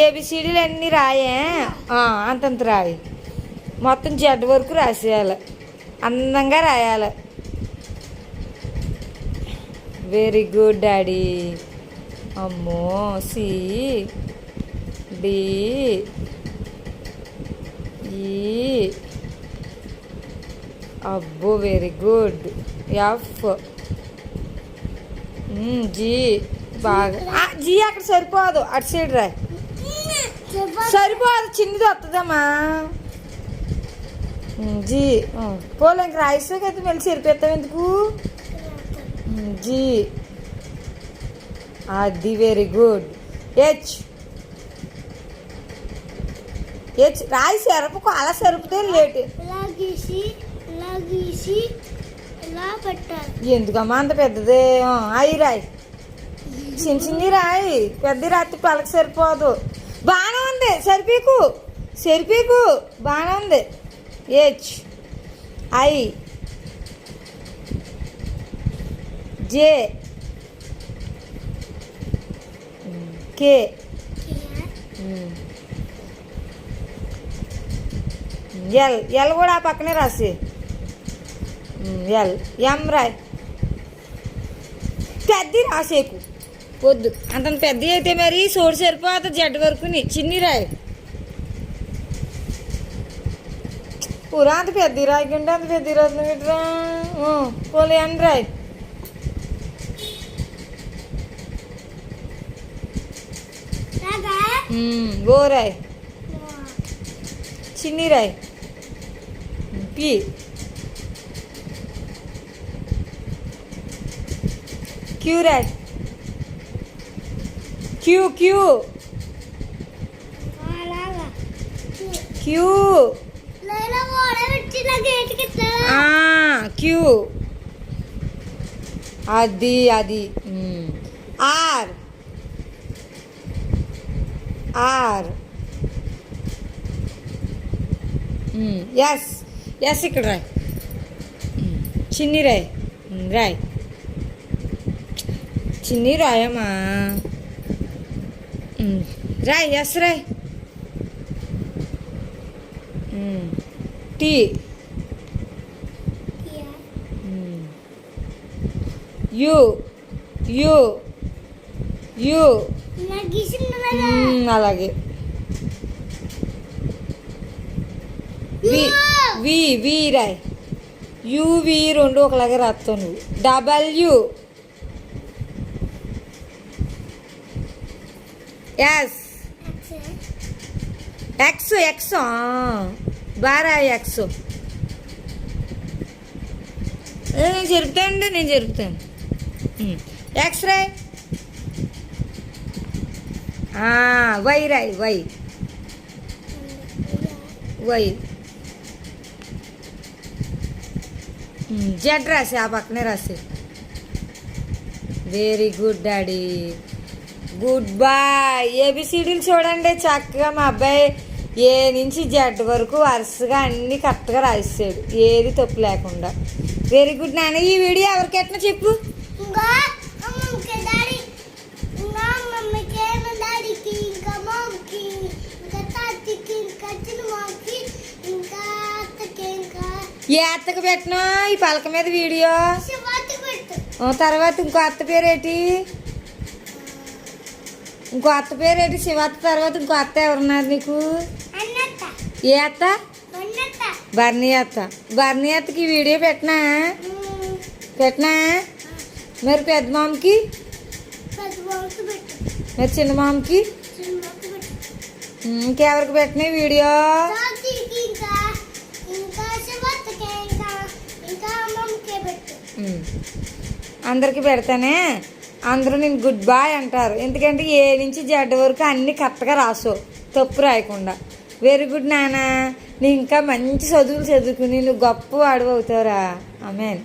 ఏబిసిడీలు అన్నీ రాయే, అంతంత రాయి. మొత్తం జెడ్ వరకు రాసేయాలి, అందంగా రాయాలి. Very good daddy. అమ్మో, సి డి ఈ, అబ్బో వెరీ గుడ్. F, G. బాగా జీ అక్కడ సరిపోదు, అటు సైడ్ రాయ్. సరిపోదు, చిన్నది వస్తుందమ్మా. జీ పోలే, ఇంక రాయిస్తే కదా మళ్ళీ సరిపోతావు ఎందుకు. జీ, అది వెరీ గుడ్. హెచ్, హెచ్ రాయి. సెరపుకు అలా సెరపుతే లేట్. ఎందుకమ్మా అంత పెద్దదే. అయి రాయి, చిన్న చిన్ని రాయి. పెద్ద రాత్రి పలక సరిపోదు. బాగానే ఉంది, సరిపీకు సరిపీకు బాగానే ఉంది. H, I, J, K, L. L కూడా ఆ పక్కనే రాసి. ఎల్, ఎం రాయ్. పెద్ద రాసేకు వద్దు, అంత పెద్ద అయితే మరి సోడు సరిపోతుంది. జెడ్ వరకు చిన్ని రాయి. పూరా అంత పెద్ద రాయకుంటే అంత పెద్ద రాస్తుంది బిడ్డరా. పోలే అని రాయ్. ఓ రాయ్. చిన్ని రాయ్. పి, క్యూ రాయ్. Q, Q, Q, Q. అది అది. Are, are. ఎస్, ఎస్ ఇక్కడ రాయ్. చిన్ని రాయ్. రాయ్, చిన్ని రాయమ్మా. రాయ్, ఎస్ రాయ్. T, U, U, U. అలాగే. వి, వి, వి రాయ్. యువి రెండు ఒకలాగే రాస్తావు నువ్వు. W, S, X. ఎక్స్ బారా. ఎక్స్ నేను జరుపుతానండి, నేను జరుపుతాను. ఎక్స్ రాయ్. వై రాయ్. Y, Y. జెడ్ రాసి ఆ పక్కనే రాసి. Very good daddy. Good boy. ఏబిసిడీలు చూడండి చక్కగా మా అబ్బాయి ఏ నుంచి జెడ్ వరకు వరుసగా అన్నీ కరెక్ట్గా రాయిస్తాడు, ఏది తప్పు లేకుండా. వెరీ గుడ్ నాన్న. ఈ వీడియో ఎవరికి ఎట్లా చెప్పు. ఏ అత్తకు పెట్టినా ఈ పలక మీద వీడియో. తర్వాత ఇంకో అత్త పేరేటి, ఇంకో అత్త పేరేటి. శివత్త తర్వాత ఇంకో అత్త ఎవరున్నారు నీకు? ఏ అత్త? బర్నీ అత్త. బర్నీ అత్తకి వీడియో పెట్టినా పెట్టినా. మరి పెద్ద మామకి, మరి చిన్న మామకి, ఇంకెవరికి పెట్టినా వీడియో? అందరికి పెడతానే. అందరూ నేను గుడ్ బాయ్ అంటారు, ఎందుకంటే ఏ నుంచి జెడ్ వరకు అన్నీ కరెక్ట్గా రాసు, తప్పు రాయకుండా. వెరీ గుడ్ నాన్న. నీ ఇంకా మంచి చదువులు చదువుకుని నువ్వు గొప్ప వాడు అవుతావురా. ఆమేన్.